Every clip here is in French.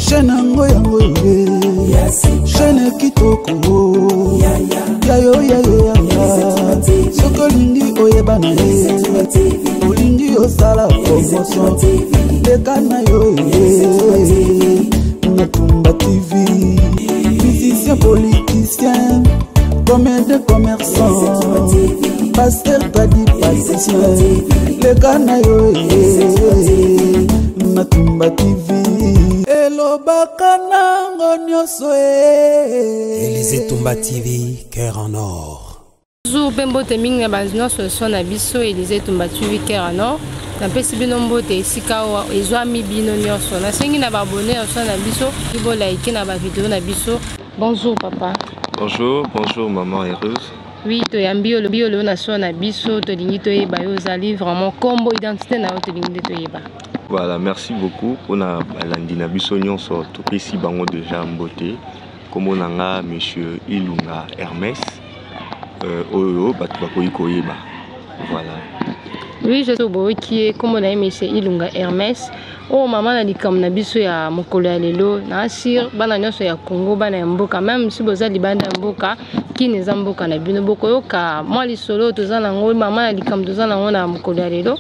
chaîne yango yango chaîne kitoko yayo yayo soko lingi oyebana olingi osala promotion leka na yo Natumba TV musicien politicien comédien commerçant pasteur padi patricien leka na yo Natumba TV elobaka nango nyonso Élysée Tumba TV, cœur en or. Bonjour, Bembo Teming na bazino solution na biso Élysée Tumba TV cœur en or. Na pesi bino mbote esika wa ezwami bino nyonso. Na sengi na babone so na biso, ibo like na ba vidéo na biso. Bonjour papa. Bonjour, bonjour maman heureuse. Oui, to yambi le biolo na so na biso to lingi to yeba yo zali vraiment combo identité na to lingi to yeba. Voilà, merci beaucoup pour la landina biso nyonso to pesi bango déjà mbote. Comme on a monsieur Ilunga Hermès oyo batu bakoyi koyeba. Voilà. Oui, je suis qui est comme on a monsieur Ilunga Hermès. Oh maman a dit comme na biso ya mokolo ya lelo na sir bana nyonso ya Congo bana mboka même si boza libanda mboka ki neza mboka na bino boko yoka moi li solo tozana ngo maman a dit comme tozana ngo na mokolo ya lelo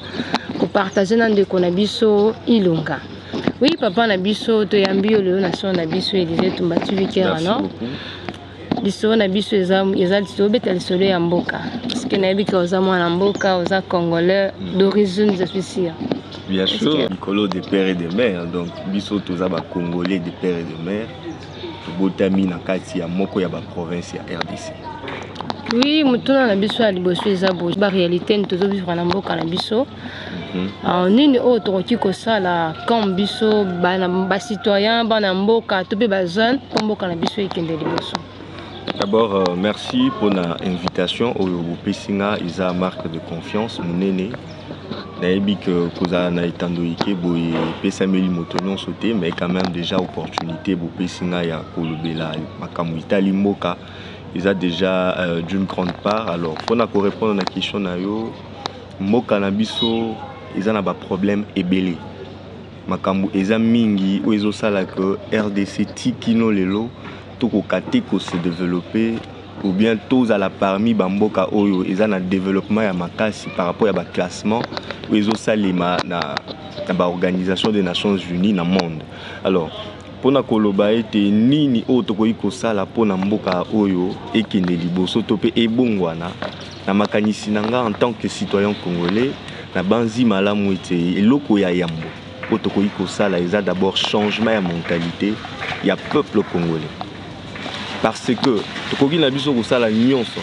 ko partager na ndeko na biso Ilunga. Oui papa na biso to yambi yo lelo na so na biso Élysée Tumba TV kera no. Biso na biso eza tobeta lisolo ya mboka parce que na bika oza mwana mboka oza congolais d'origine je suis sûr. Bien sûr, Nicolo des pères et des mères, donc biso toza ba congolais des pères et des mères. Botami na kati ya moko ya ba province ya RDC. Oui, mutuna na biso ya liboso eza bo ba réalité ntozo vivre na mboka na biso. Nini o tokoki kosala comme biso bana ba citoyen bana mboka to pe ba jeune pour mboka na biso ekende liboso. D'abord, merci pour l'invitation au Pessinga, isa marque de confiance, munene. Naebi que koza na itandoike boye pesameli motonyon sauté mais quand même déjà opportunité pour Pessinga ya kolobela makamu itali mboka. Ils ont déjà d'une grande part. Alors, pour répondre à la question, mboka na biso, ils ont un problème ébélé. Makambu eza mingi ou ils sala que RDC tikino lelo toko kateko se développer ou bien tous à la parmi bamboka oyo ils ont un développement ya makasi par rapport à ba classement ou ils salima na ba organisation des Nations Unies dans le monde. Alors pour na koloba ete nini o tokoyi kosala pona mboka oyo ekende liboso to pe ebongwana na makanisi nanga en tant que citoyen congolais na banzi malamu ete eloko ya yambo o tokoyi kosala eza d'abord changement ya mentalité ya peuple congolais parce que tokoki na biso kosala nyonso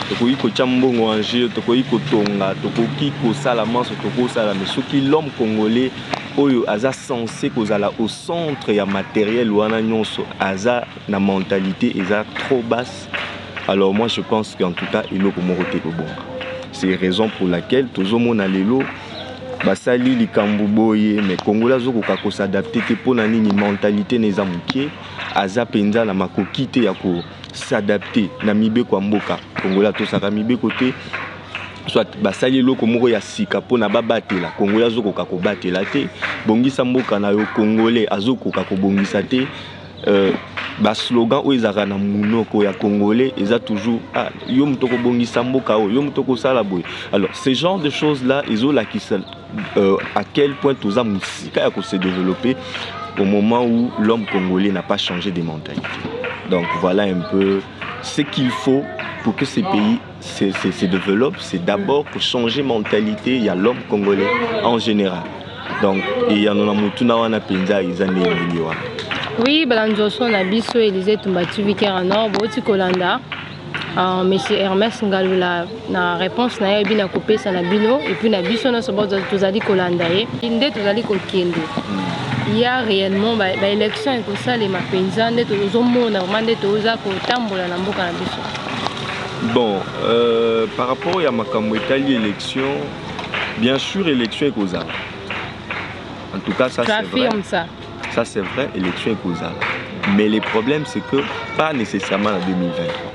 tokoki kotia mbongo en jeu tokoki kotonga tokoki kosala manso tokosala mais soki l'homme congolais oyo aza censé kozala au centre ya matériel wana nyonso aza na mentalité eza trop basse. Alors moi je pense qu'en tout cas il est moko te bon. C'est raison pour laquelle tozomona lelo basali likambu boye mais Congolais zokoka ko s'adapter te pona nini mentalité neza mukie aza penza na makoki te ya ko s'adapter na mibeko mboka Congolais to saka mibeko te soit basali loko moko ya sika pona babatela Congolais azokoka ko batela te bongisa mboka na yo Congolais azokoka ko bongisa te ba slogan o ezaka na munoko ya Congolais eza toujours yo mutoko bongisa mboka o yo mutoko sala boy. Alors ce genre de choses là ezola qui à quel point tout ça musika ya ko se développer au moment où l'homme congolais n'a pas changé de mentalité. Donc voilà un peu ce qu'il faut pour que ces pays se développent, c'est d'abord pour changer mentalité, il y a l'homme congolais en général. Donc il y a un mutuna wana penza izane miliwa. Oui, balanjoso na biso Élysée Tumba TV kera no boti kolanda. Monsieur Hermès Ngalula na réponse na yebi na kopesa na bino et puis na biso na sobo tozali kolanda ye. Inde tozali kokende. Il y a réellement ba élection et ça les mapenza nde tozomona vraiment nde toza ko tambola na mboka na biso. Bon, par rapport à makambo etali élection, bien sûr élection est causale. En tout cas ça c'est vrai. Ça. Ça c'est vrai, élection est causale. Mais le problème c'est que pas nécessairement en 2023.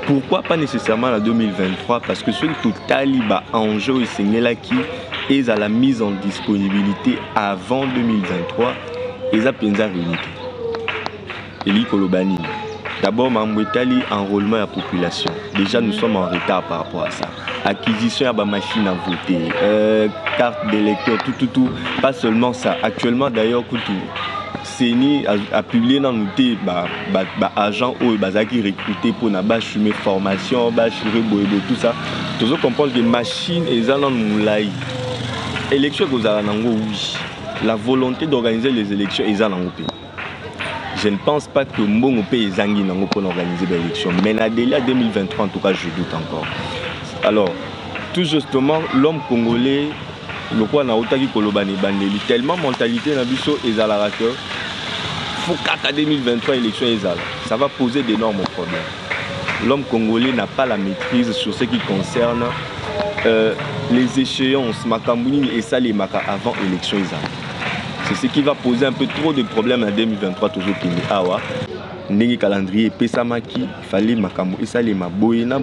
Pourquoi pas nécessairement en 2023? Parce que ce que tout taliba enjeu et là qui et à la mise en disponibilité avant 2023 et ça penza réunité. Eli Kolobani. D'abord, Mamouetali, enrôlement de la population. Déjà, nous sommes en retard par rapport à ça. Acquisition de machine à voter, carte d'électeur, tout. Pas seulement ça. Actuellement, d'ailleurs, CENI a publié dans nos agents qui recrutés pour la formation, tout ça. Tout ça comprend que les machines et les moulay. Élection, oui. La volonté d'organiser les élections est dans le pays. Je ne pense pas que mon pays est pour organiser des élections. Mais à 2023, en tout cas, je doute encore. Alors, tout justement, l'homme congolais, le quoi n'a autant Kolobani Bandeli, tellement mentalité dans biso et à la rateur, faut qu'à 2023 élection ça va poser d'énormes problèmes. L'homme congolais n'a pas la maîtrise sur ce qui concerne les échéances, Makambouni et ça les Maka avant élection C'est ce qui va poser un peu trop de problèmes en 2023 toujours qu'il est awa. Ndenge calendrier pesamaki, il fallait makambo et ça les ma boyena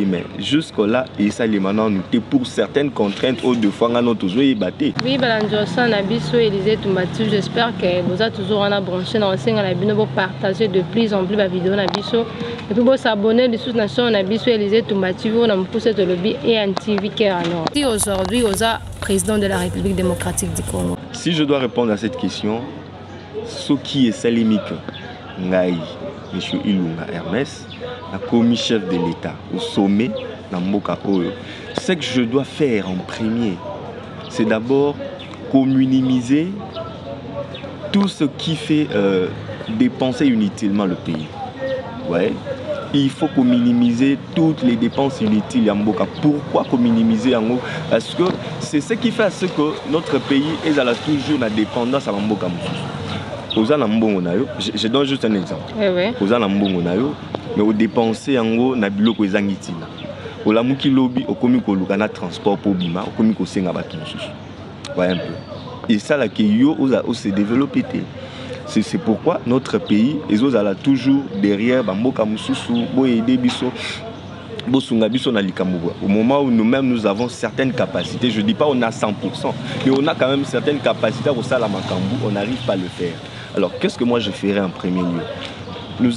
mais jusqu'à là et ça les maintenant noté pour certaines contraintes au deux fois ngano toujours y batté. Oui balanjosa na biso Élisée Tumbati, j'espère que vous êtes toujours en branché dans la la bino pour partager de plus en plus la vidéo na biso et puis pour s'abonner de sous nation na biso Élisée Tumbati vous na pousser de lobby et un TV Care alors. Si aujourd'hui vous êtes président de la République démocratique du Congo. Si je dois répondre à cette question, ce qui est salimik Ngaï, M. Ilunga Hermès, la commis chef de l'État au sommet dans Mboka Oyo. Ce que je dois faire en premier, c'est d'abord communimiser tout ce qui fait dépenser inutilement le pays. Ouais. Il faut minimiser toutes les dépenses inutiles à Mboka. Pourquoi minimiser en haut? Parce que c'est ce qui fait à ce que notre pays est toujours la dépendance à Mboka. Je donne juste un exemple. Mais au dépenser en haut, na biloko ezangitina. Au lamuki lobby, au komi ko lukana transport pour bima, au komi ko senga batu mususu. Voyez un peu. Et ça là qui yo s'est développé. C'est pourquoi notre pays est toujours derrière Bamboka mususu, boyede biso. Au moment où nous-mêmes nous avons certaines capacités, je ne dis pas on a 100%, mais on a quand même certaines capacités au Salamakambu, on n'arrive pas à le faire. Alors qu'est-ce que moi je ferais en premier lieu? Nous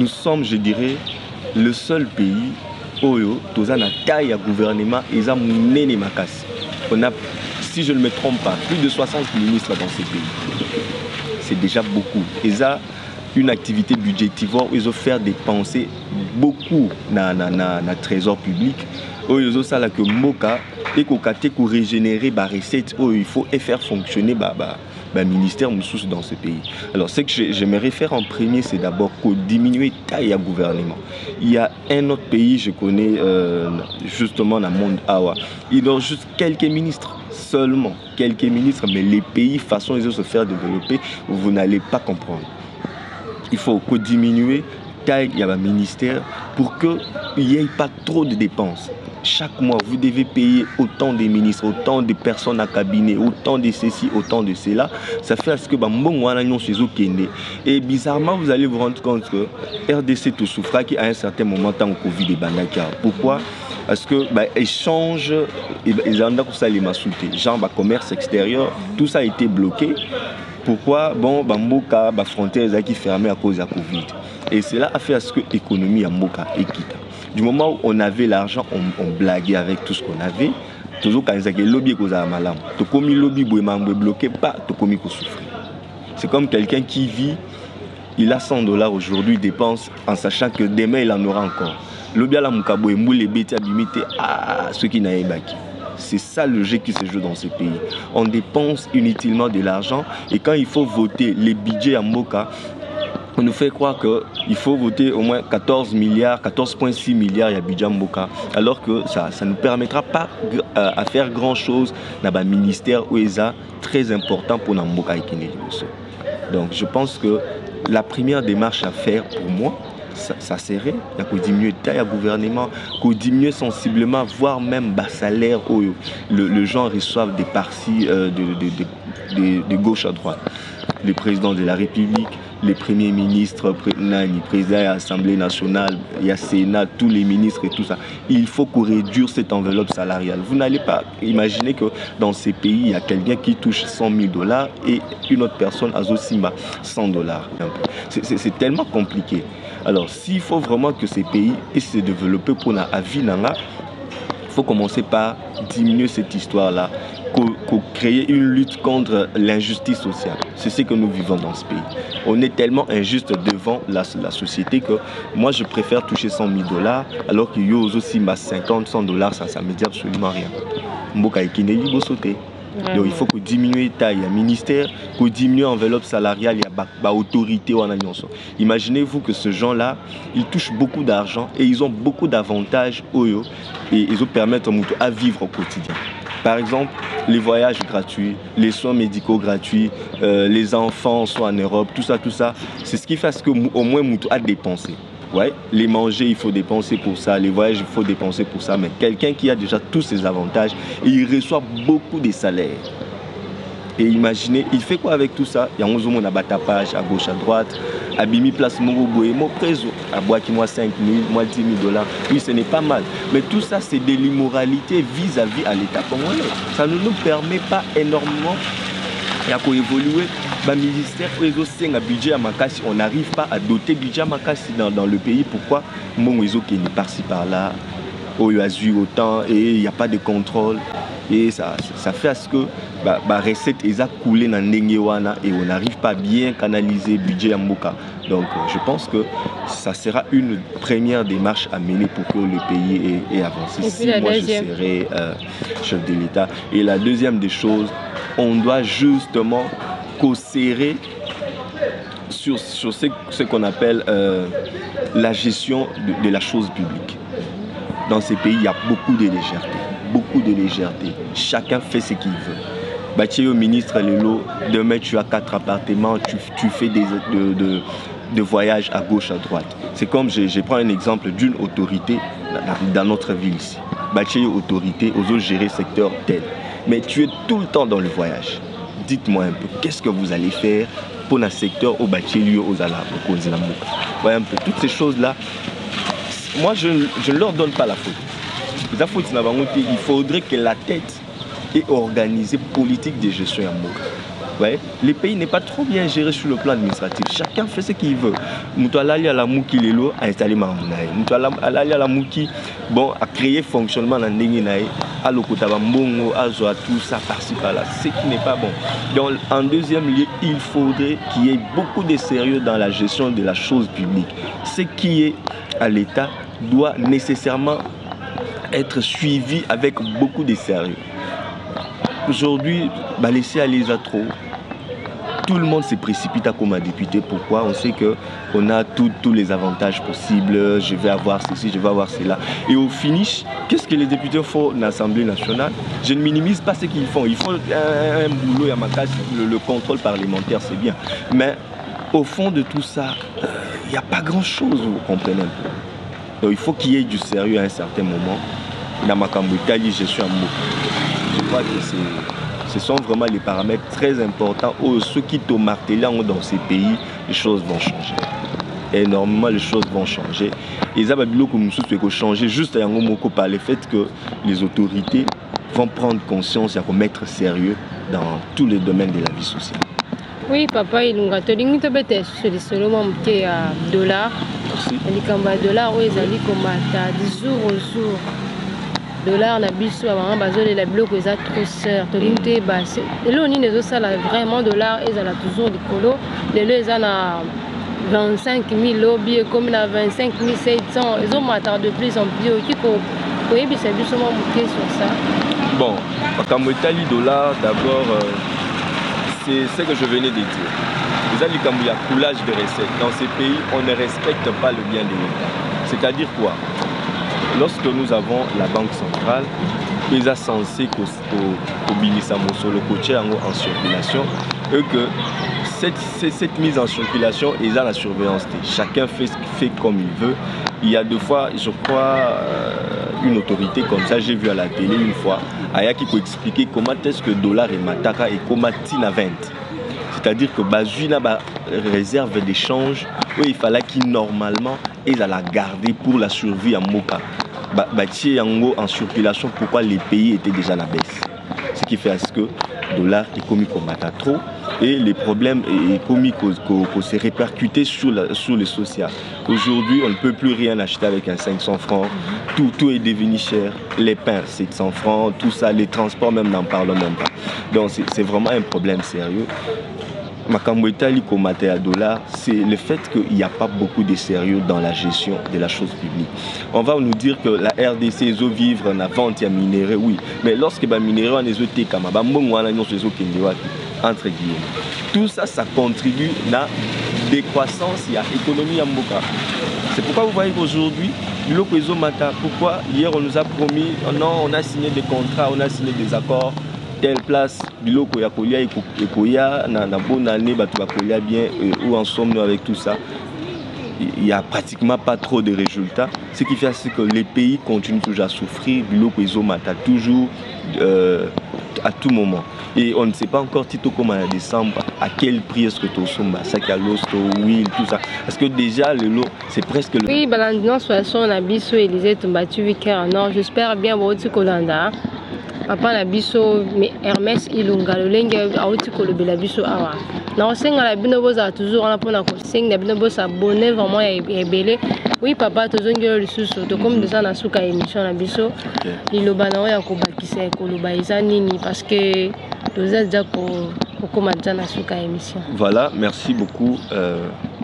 sommes, je dirais, le seul pays où on a taille à gouvernement et on a, si je ne me trompe pas, plus de 60 ministres dans ce pays. C'est déjà beaucoup. Et ça, une activité budgétivore, ils ont fait dépenser beaucoup dans le trésor public. Ils ont ça là que Moka et qu'on régénérer les recettes, il faut faire fonctionner le ministère dans ce pays. Alors ce que j'aimerais faire en premier, c'est d'abord diminuer la taille à gouvernement. Il y a un autre pays, je connais justement dans le monde Awa. Il y a juste quelques ministres. Seulement quelques ministres, mais les pays, façon ils ont se faire développer, vous n'allez pas comprendre. Il faut diminuer la taille du ministère pour qu'il n'y ait pas trop de dépenses. Chaque mois, vous devez payer autant de ministres, autant de personnes à cabinet, autant de ceci, autant de cela. Ça fait à ce que et bizarrement, vous allez vous rendre compte que RDC tout souffre à un certain moment tant Covid et Banaka. Pourquoi? Parce que échange, genre commerce extérieur, tout ça a été bloqué. Pourquoi? Bon, Bamboka, frontière qui fermée à cause de la Covid. Et cela a fait à ce que l'économie à Mboka est quitte. Du moment où on avait l'argent, on blaguait avec tout ce qu'on avait. Toujours quand il y a lobby qui a malam, tu commis lobby bloqué pas, tu commis qu'on souffre. C'est comme quelqu'un qui vit, il a $100 aujourd'hui, dépense en sachant que demain il en aura encore. Lobby à la mukabo et moule les bêtes limité à ceux qui n'avaient pas. C'est ça le jeu qui se joue dans ce pays. On dépense inutilement de l'argent et quand il faut voter les budgets à Mboka, on nous fait croire qu'il faut voter au moins 14 milliards, 14,6 milliards à budget Mboka, alors que ça ne permettra pas à faire grand chose dans le ministère où il est très important pour Mboka et Kine. Donc je pense que la première démarche à faire pour moi, ça serait de diminuer la taille à gouvernement, de diminuer sensiblement, voire même bas salaire où les gens reçoivent des parties de gauche à droite. le président de la République, les premiers ministres, président de l'Assemblée nationale, il y a Sénat, tous les ministres et tout ça. Il faut qu'on réduise cette enveloppe salariale. Vous n'allez pas imaginer que dans ces pays, il y a quelqu'un qui touche 100 000 $ et une autre personne à Zosima 100 $. C'est tellement compliqué. Alors, s'il faut vraiment que ces pays essaient de se développer pour la vie, il faut commencer par diminuer cette histoire-là, créer une lutte contre l'injustice sociale. C'est ce que nous vivons dans ce pays. On est tellement injuste devant la société que moi je préfère toucher 100 000 $ alors qu'il y a aussi 50, 100 $, ça ne me dit absolument rien. Donc il faut que diminuer taille, il y a ministère, que diminuer l'enveloppe salariale, il y a autorité. Imaginez-vous que ces gens-là, ils touchent beaucoup d'argent et ils ont beaucoup d'avantages et ils permettent à vivre au quotidien. Par exemple, les voyages gratuits, les soins médicaux gratuits, les enfants sont en Europe, tout ça, c'est ce qui fait qu'au moins Moutou a dépensé. Ouais, les manger, il faut dépenser pour ça, les voyages, il faut dépenser pour ça, mais quelqu'un qui a déjà tous ces avantages et il reçoit beaucoup de salaires. Et imaginez, il fait quoi avec tout ça? Il y a un abattage à gauche, à droite, à Bimi Place Moroboé, mon préso, à Boaki, moi 5 000, moi 10 000 $. Oui, ce n'est pas mal. Mais tout ça, c'est de l'immoralité vis-à-vis à l'État congolais. Ça ne nous permet pas énormément de évoluer. Le ministère un budget à Makassi, on n'arrive pas à doter budget à Makassi dans le pays. Pourquoi? Mon réseau qui est par-ci par-là, il y a autant et il n'y a pas de contrôle. Et ça fait à ce que la recette est coulée dans Nengewana et on n'arrive pas à bien canaliser le budget à Mboka. Donc je pense que ça sera une première démarche à mener pour que le pays ait avancé. Si moi je serais chef de l'État. Et la deuxième des choses, on doit justement serrer sur ce qu'on appelle la gestion de la chose publique. Dans ces pays, il y a beaucoup de légèreté. Beaucoup de légèreté. Chacun fait ce qu'il veut. Bâtir au ministre Lelo, demain tu as 4 appartements, tu fais de voyages à gauche, à droite. C'est comme, je prends un exemple d'une autorité dans notre ville ici. Bâtir autorité, aux autres gérer secteur tel. Mais tu es tout le temps dans le voyage. Dites-moi un peu, qu'est-ce que vous allez faire pour un secteur au bâtiment, aux alabs, au Zinamou? Voyez un peu, toutes ces choses-là, moi je ne leur donne pas la faute. Il faudrait que la tête ait organisé politique de gestion à Mouka. Ouais. Les pays n'est pas trop bien géré sur le plan administratif. Chacun fait ce qu'il veut. Moutoualali à la Mouki Lelo a installé Marmounaï. Moutoualali à la Mouki a créé fonctionnement dans Nengenaï. À l'Okotaba Mbongo, à Zoa, tout ça par-ci par-là. Ce qui n'est pas bon. Donc en deuxième lieu, il faudrait qu'il y ait beaucoup de sérieux dans la gestion de la chose publique. Ce qui est à l'État doit nécessairement être suivi avec beaucoup de sérieux. Aujourd'hui, laisser aller à trop. Tout le monde se précipite à comme un député. Pourquoi? On sait qu'on a tous les avantages possibles. Je vais avoir ceci, je vais avoir cela. Et au finish, qu'est-ce que les députés font dans l'Assemblée nationale? Je ne minimise pas ce qu'ils font. Ils font un boulot à ma casse, le contrôle parlementaire, c'est bien. Mais au fond de tout ça, il n'y a pas grand-chose, vous comprenez un peu. Donc il faut qu'il y ait du sérieux à un certain moment. Dans ma Italie, je suis un mot. Je crois que ce sont vraiment les paramètres très importants où ceux qui t'ont martelé dans ces pays, les choses vont changer. Énormément, les choses vont changer. Et ça va changer juste par le fait que les autorités vont prendre conscience et vont mettre sérieux dans tous les domaines de la vie sociale. Oui, papa, il y a $. Les dollars, ils allaient comme du jour au jour. Dollar na biso avant bazole la bloc ils a trop cher to limité basse et là on est aux salaires vraiment dollar ils ont toujours du colo les ils ont 25 000 billets comme na 25 700 ils ont matin de plus en plus qui pour oui puis c'est juste monter sur ça. Bon, comme Italie dollar d'abord c'est ce que je venais de dire. Vous avez comme il y a coulage de recettes dans ces pays on ne respecte pas le bien de l'État. C'est-à-dire quoi? Lorsque nous avons la banque centrale, ils sont censés le coacher en circulation et que cette mise en circulation ils ont la surveillance. Chacun fait comme il veut. Il y a deux fois, je crois, une autorité comme ça, j'ai vu à la télé une fois, Aya qui peut expliquer comment est-ce que le dollar est mataka et comment il a 20. c'est-à-dire que bazui a réserve d'échange où il fallait qu'il normalement ils allaient la garder pour la survie à Moka. En circulation, pourquoi les pays étaient déjà à la baisse. Ce qui fait à ce que le dollar est commis comme trop et les problèmes est commis qu'on s'est répercuté sur les sociaux. Aujourd'hui, on ne peut plus rien acheter avec un 500 francs. Tout est devenu cher. Les pains, 700 francs, tout ça, les transports, même n'en parlons même pas. Donc c'est vraiment un problème sérieux. Makambo Itali comme à dollar, c'est le fait qu'il n'y a pas beaucoup de sérieux dans la gestion de la chose publique. On va nous dire que la RDC est vivre en vente et minéraux, oui. Mais lorsque les minéraux sont été entre guillemets, tout ça, ça contribue à la décroissance et à l'économie en Mboka. C'est pourquoi vous voyez qu'aujourd'hui, pourquoi hier on nous a promis, non, on a signé des contrats, on a signé des accords. Telle place, biloko ya kolia et koya, na bonne année, kolia bien, où en sommes-nous avec tout ça? Il n'y a pratiquement pas trop de résultats. Ce qui fait que les pays continuent toujours à souffrir, biloko izomata toujours à tout moment. Et on ne sait pas encore Tito comment en décembre, à quel prix est-ce que tu as ça qui a l'osto, huile, tout ça. Parce que déjà, le lot, c'est presque le... Oui, non, on a biso Élisée Tombatu Vicaire. Non, j'espère bien voir au Kolanda. Papa na biso Hermès Ilunga lolenge auti kolobela biso awa na osenga la bino boza toujours on a pona ko senga bino boza abonner vraiment ebele. Oui papa tozongelo lisusu to comme déjà na suka émission na biso liloba na ya ko bakisa koloba eza nini parce que toza déjà ko komanja na suka émission. Voilà, merci beaucoup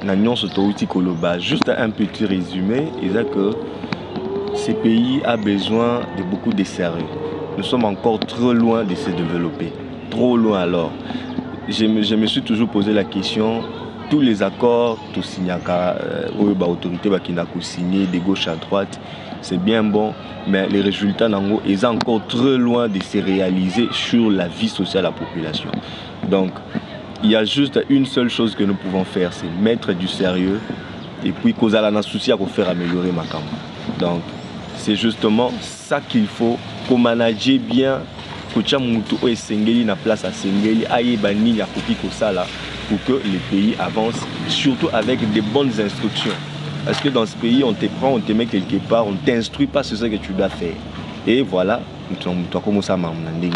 na nyonso to uti koloba. Juste un petit résumé, il est que ces pays a besoin de beaucoup de sérieux. Nous sommes encore trop loin de se développer. Trop loin alors. Je me suis toujours posé la question, tous les accords, tout signaka, autorité qui n'a qu'à signer de gauche à droite, c'est bien bon, mais les résultats sont encore trop loin de se réaliser sur la vie sociale de la population. Donc, il y a juste une seule chose que nous pouvons faire, c'est mettre du sérieux et puis causer la souci à faire améliorer ma campagne. Donc, c'est justement ça qu'il faut qu'on manage bien, que tu aies na place à Sengeli, pour que les pays avancent, surtout avec des bonnes instructions. Parce que dans ce pays, on te prend, on te met quelque part, on ne t'instruit pas sur ce que tu dois faire. Et voilà, tu as commencé à m'emmener.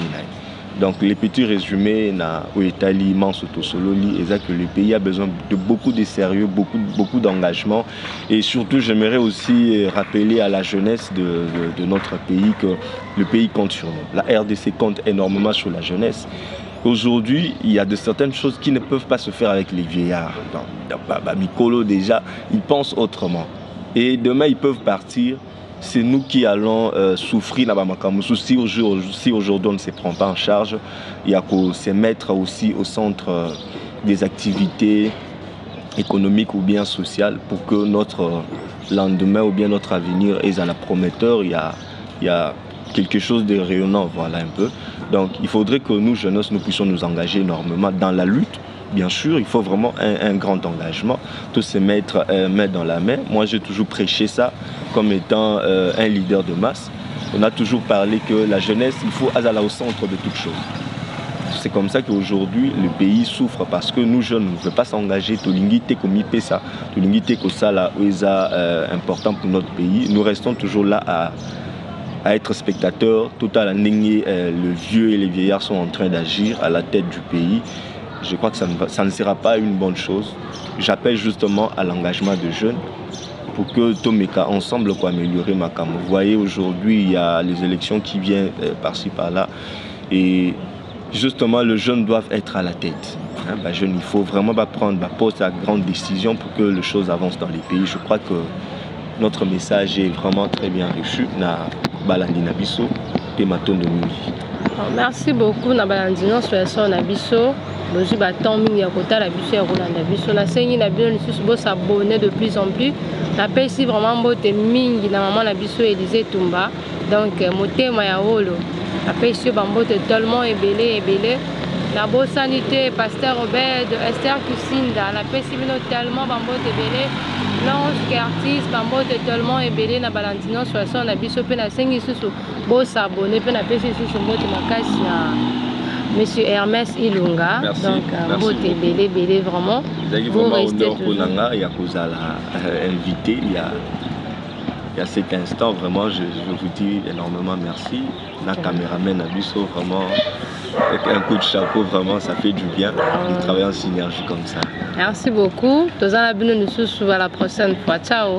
Donc les petits résumés na Italie, Mansoto Sololi, et ça que le pays a besoin de beaucoup de sérieux, beaucoup d'engagement. Et surtout, j'aimerais aussi rappeler à la jeunesse de notre pays que le pays compte sur nous. La RDC compte énormément sur la jeunesse. Aujourd'hui, il y a de certaines choses qui ne peuvent pas se faire avec les vieillards. Dans Mikolo déjà, ils pensent autrement. Et demain, ils peuvent partir. C'est nous qui allons souffrir si aujourd'hui on ne se prend pas en charge. Il y a qu'à se mettre aussi au centre des activités économiques ou bien sociales pour que notre lendemain ou bien notre avenir est à la prometteur. Il y a quelque chose de rayonnant, voilà un peu. Donc il faudrait que nous, jeunes, nous puissions nous engager énormément dans la lutte. Bien sûr, il faut vraiment un grand engagement, tous se mettre main dans la main. Moi, j'ai toujours prêché ça comme étant un leader de masse. On a toujours parlé que la jeunesse, il faut aller au centre de toute chose. C'est comme ça qu'aujourd'hui, le pays souffre parce que nous, jeunes, on ne veut pas s'engager. Tolingite comme ça, Tolingite comme ça, là, important pour notre pays. Nous restons toujours là à être spectateurs. Tout à l'heure, le vieux et les vieillards sont en train d'agir à la tête du pays. Je crois que ça ne sera pas une bonne chose. J'appelle justement à l'engagement de jeunes pour que Tomeka ensemble pour améliorer ma cam. Vous voyez, aujourd'hui, il y a les élections qui viennent par-ci, par-là. Et justement, les jeunes doivent être à la tête. Il faut vraiment prendre ma poste à grande décision pour que les choses avancent dans les pays. Je crois que notre message est vraiment très bien reçu. Merci beaucoup. Bozi baton mingi ya kotala biso ya kolanda biso na sengi na bino lisusu bo s'abonner de plus en plus. Na pesi vraiment mbote mingi na maman na biso Élisée Tumba. Donc motema ya holo. Na pesi ba mbote tellement ebele. Na bo sanité pasteur Robert Esther Kusinda na pesi bino tellement ba mbote ebele. Non, artiste ba mbote tellement ebele na Valentino soissons na biso pe na sengi lisusu bo s'abonner pe na pesi lisusu mbote makasi Monsieur Hermès Ilunga. Merci. Donc, beauté, belé, vraiment. Vous restez toujours. Il y a invité, il y a cet instant, vraiment, je vous dis énormément merci. La caméraman Abisso, vraiment, avec un coup de chapeau, vraiment, ça fait du bien de travailler en synergie comme ça. Merci beaucoup. Tous à la prochaine fois. Ciao.